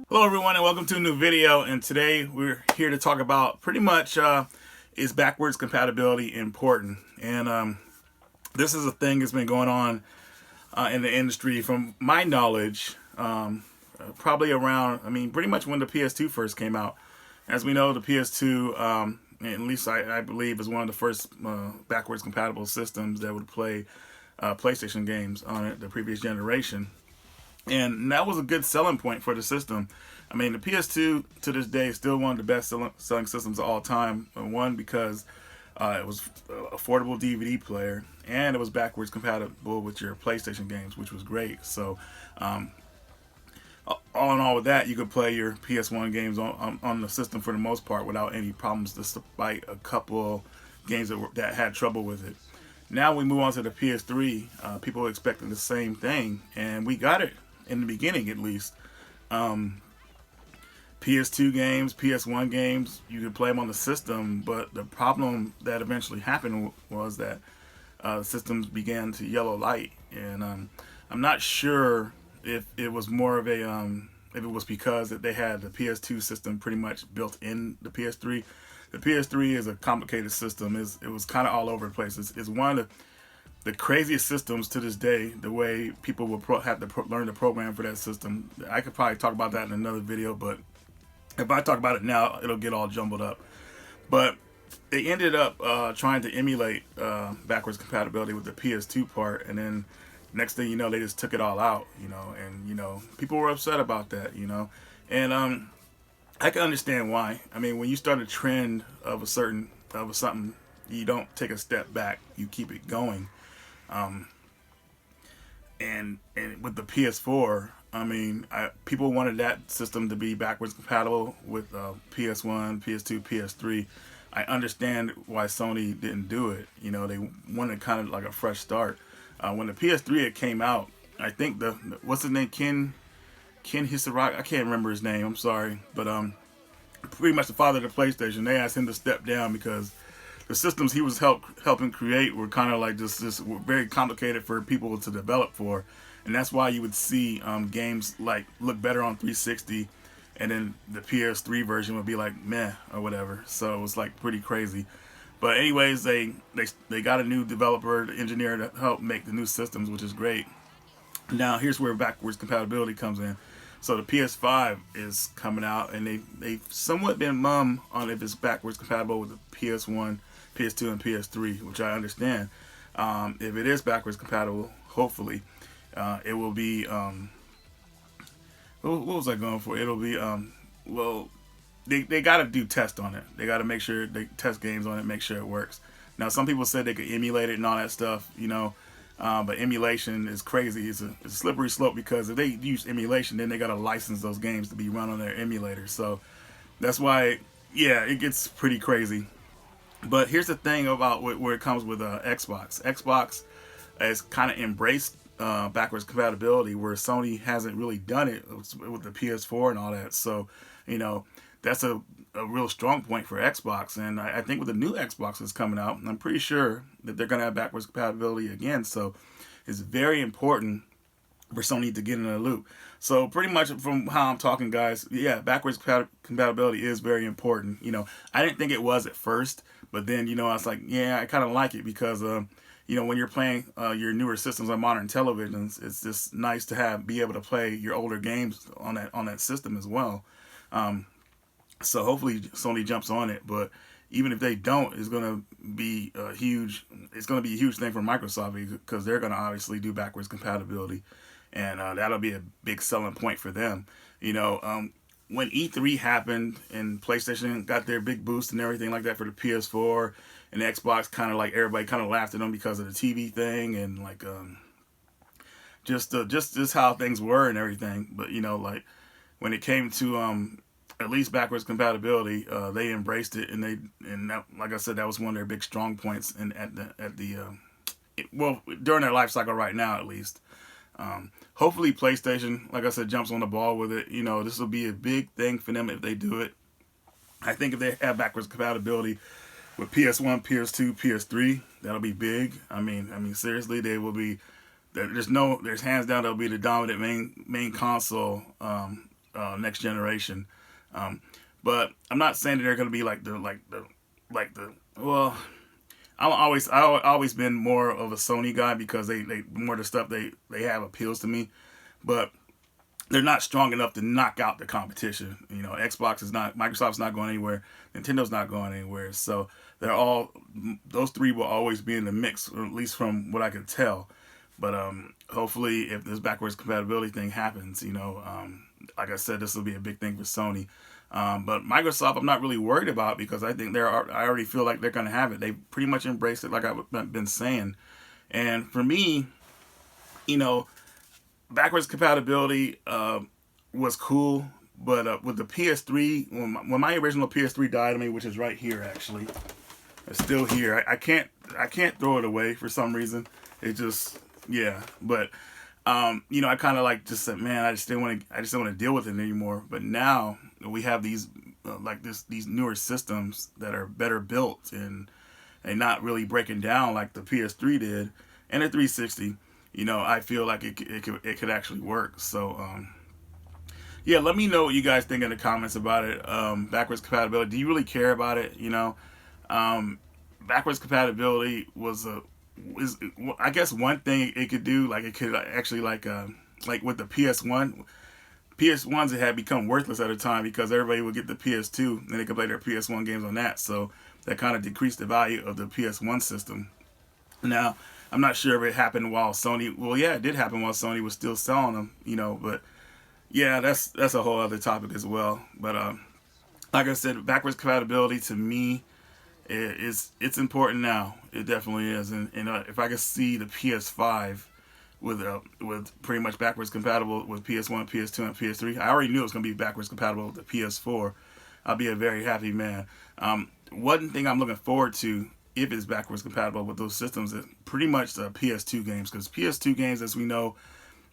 Hello everyone and welcome to a new video, and today we're here to talk about pretty much is backwards compatibility important. And this is a thing that's been going on in the industry from my knowledge, probably around, pretty much when the PS2 first came out. As we know, the PS2, at least I believe, is one of the first backwards compatible systems that would play PlayStation games on it, the previous generation. And that was a good selling point for the system. The PS2 to this day is still one of the best selling systems of all time. One, because it was an affordable DVD player, and it was backwards compatible with your PlayStation games, which was great. So, all in all, with that, you could play your PS1 games on the system for the most part without any problems, despite a couple games that had trouble with it. Now we move on to the PS3. People were expecting the same thing, and we got it in the beginning, at least. PS2 games, PS1 games, you could play them on the system, but the problem that eventually happened was that systems began to yellow light, and I'm not sure if it was more of a if it was because that they had the PS2 system pretty much built in the PS3. The PS3 is a complicated system. It was kind of all over the place. It's one of the craziest systems to this day. The way people will have to learn the program for that system. I could probably talk about that in another video, but if I talk about it now, it'll get all jumbled up. But they ended up trying to emulate backwards compatibility with the PS2 part, and then next thing you know, they just took it all out, and people were upset about that, and I can understand why. When you start a trend of something, you don't take a step back, you keep it going. And with the PS4, people wanted that system to be backwards compatible with PS1, PS2, PS3. I understand why Sony didn't do it. They wanted kind of like a fresh start. When the PS3 had came out, I think the what's his name, Ken Hisaraka, I can't remember his name. I'm sorry, but pretty much the father of the PlayStation. They asked him to step down because the systems he was helping create were kind of like just very complicated for people to develop for, and that's why you would see games like look better on 360, and then the PS3 version would be like meh or whatever. So it was like pretty crazy. But anyways, they got a new developer, engineer to help make the new systems, which is great. Now here's where backwards compatibility comes in. So the PS5 is coming out, and they've somewhat been mum on if it's backwards compatible with the PS1, PS2, and PS3, which I understand. If it is backwards compatible, hopefully, it will be. What was I going for? It'll be. Well, they got to do tests on it. They got to make sure they test games on it, make sure it works. Now, some people said they could emulate it and all that stuff, but emulation is crazy. It's a slippery slope, because if they use emulation, then they got to license those games to be run on their emulator. So that's why, yeah, it gets pretty crazy. But here's the thing about where it comes with Xbox. Xbox has kind of embraced backwards compatibility, where Sony hasn't really done it with the PS4 and all that. So, that's a real strong point for Xbox. And I think with the new Xbox that's coming out, I'm pretty sure that they're going to have backwards compatibility again. So it's very important for Sony to get in the loop. So pretty much from how I'm talking, guys, yeah, backwards compatibility is very important. I didn't think it was at first, but then, I was like, yeah, I kind of like it, because, when you're playing your newer systems on modern televisions, it's just nice to be able to play your older games on that system as well. So hopefully Sony jumps on it, but even if they don't, it's going to be a huge thing for Microsoft, because they're going to obviously do backwards compatibility, and that'll be a big selling point for them. When E3 happened and PlayStation got their big boost and everything like that for the PS4 and the Xbox, kind of like everybody kind of laughed at them because of the TV thing, and like just how things were and everything. But like when it came to at least backwards compatibility, they embraced it, and that, like I said, that was one of their big strong points. And during their life cycle right now, at least. Hopefully PlayStation, like I said, jumps on the ball with it. This will be a big thing for them if they do it. I think if they have backwards compatibility with PS1, PS2, PS3, that'll be big. Seriously, they will be. There's hands down, they'll be the dominant main console next generation. But I'm not saying that they're going to be like the well. I always been more of a Sony guy because they more of the stuff they have appeals to me, but they're not strong enough to knock out the competition. You know, Xbox is not, Microsoft's not going anywhere, Nintendo's not going anywhere. So they're all, those three will always be in the mix, or at least from what I can tell. But hopefully, if this backwards compatibility thing happens, like I said, this will be a big thing for Sony. But Microsoft, I'm not really worried about because I think I already feel like they're going to have it. They pretty much embraced it, like I've been saying. And for me, you know, backwards compatibility was cool, but with the PS3, when my original PS3 died on me, which is right here actually, it's still here. I can't throw it away for some reason. It just but I kind of like just said, man, I just don't want to deal with it anymore. But now we have these these newer systems that are better built and not really breaking down like the PS3 did and the 360. I feel like it could actually work. So let me know what you guys think in the comments about it. Backwards compatibility. Do you really care about it? Backwards compatibility is I guess one thing it could do, like it could actually like with the PS1s, it had become worthless at a time because everybody would get the PS2 and they could play their PS1 games on that. So that kind of decreased the value of the PS1 system. Now, I'm not sure if it happened while Sony, well, yeah, it did happen while Sony was still selling them, but yeah, that's a whole other topic as well. But like I said, backwards compatibility to me it's important now. It definitely is. And if I could see the PS5 with pretty much backwards compatible with PS1, PS2, and PS3, I already knew it was going to be backwards compatible with the PS4. I'll be a very happy man. One thing I'm looking forward to, if it's backwards compatible with those systems, is pretty much the PS2 games. Because PS2 games, as we know,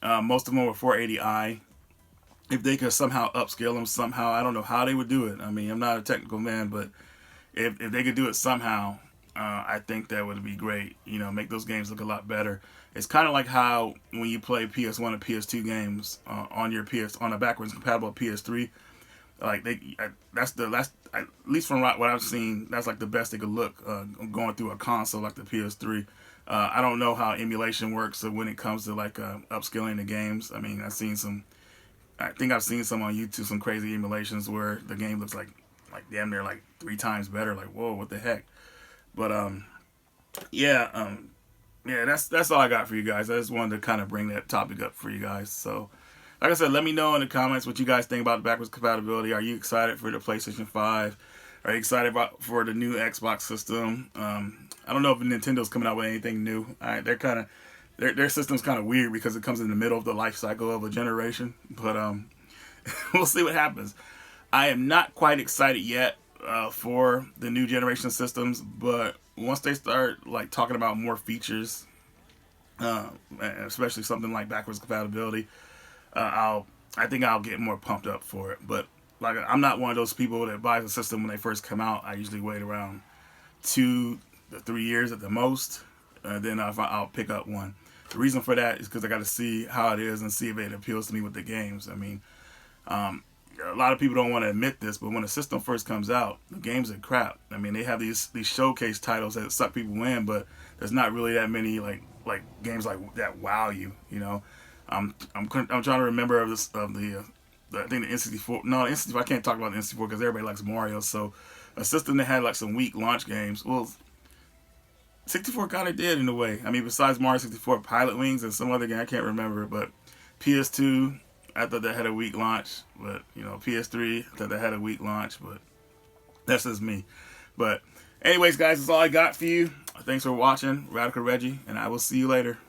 most of them were 480i. If they could somehow upscale them somehow, I don't know how they would do it. I mean, I'm not a technical man, but if they could do it somehow, I think that would be great. Make those games look a lot better. It's kind of like how when you play PS1 and PS2 games on a backwards compatible PS3, like that's at least from what I've seen, that's like the best they could look going through a console like the PS3. I don't know how emulation works when it comes to like upscaling the games. I mean, I think I've seen some on YouTube, some crazy emulations where the game looks like damn near like 3 times better. Like, whoa, what the heck? But that's all I got for you guys. I just wanted to kind of bring that topic up for you guys. So, like I said, let me know in the comments what you guys think about backwards compatibility. Are you excited for the PlayStation 5? Are you excited for the new Xbox system? I don't know if Nintendo's coming out with anything new. Their system's kind of weird because it comes in the middle of the life cycle of a generation. But we'll see what happens. I am not quite excited yet for the new generation systems, but once they start like talking about more features, especially something like backwards compatibility, I think I'll get more pumped up for it. But like, I'm not one of those people that buys a system when they first come out. I usually wait around 2 to 3 years at the most, then I'll pick up one. The reason for that is because I got to see how it is and see if it appeals to me with the games. I mean, a lot of people don't want to admit this, but when a system first comes out, the games are crap. I mean, they have these showcase titles that suck people in, but there's not really that many like games like that wow you. I'm trying to remember I think the N64. No, N64. I can't talk about the N64 because everybody likes Mario. So a system that had like some weak launch games. Well, 64 kind of did in a way. I mean, besides Mario 64, Pilot Wings and some other game I can't remember, but PS2. I thought that had a weak launch, but PS3, I thought that had a weak launch, but that's just me. But anyways, guys, that's all I got for you. Thanks for watching. Radical Reggie, and I will see you later.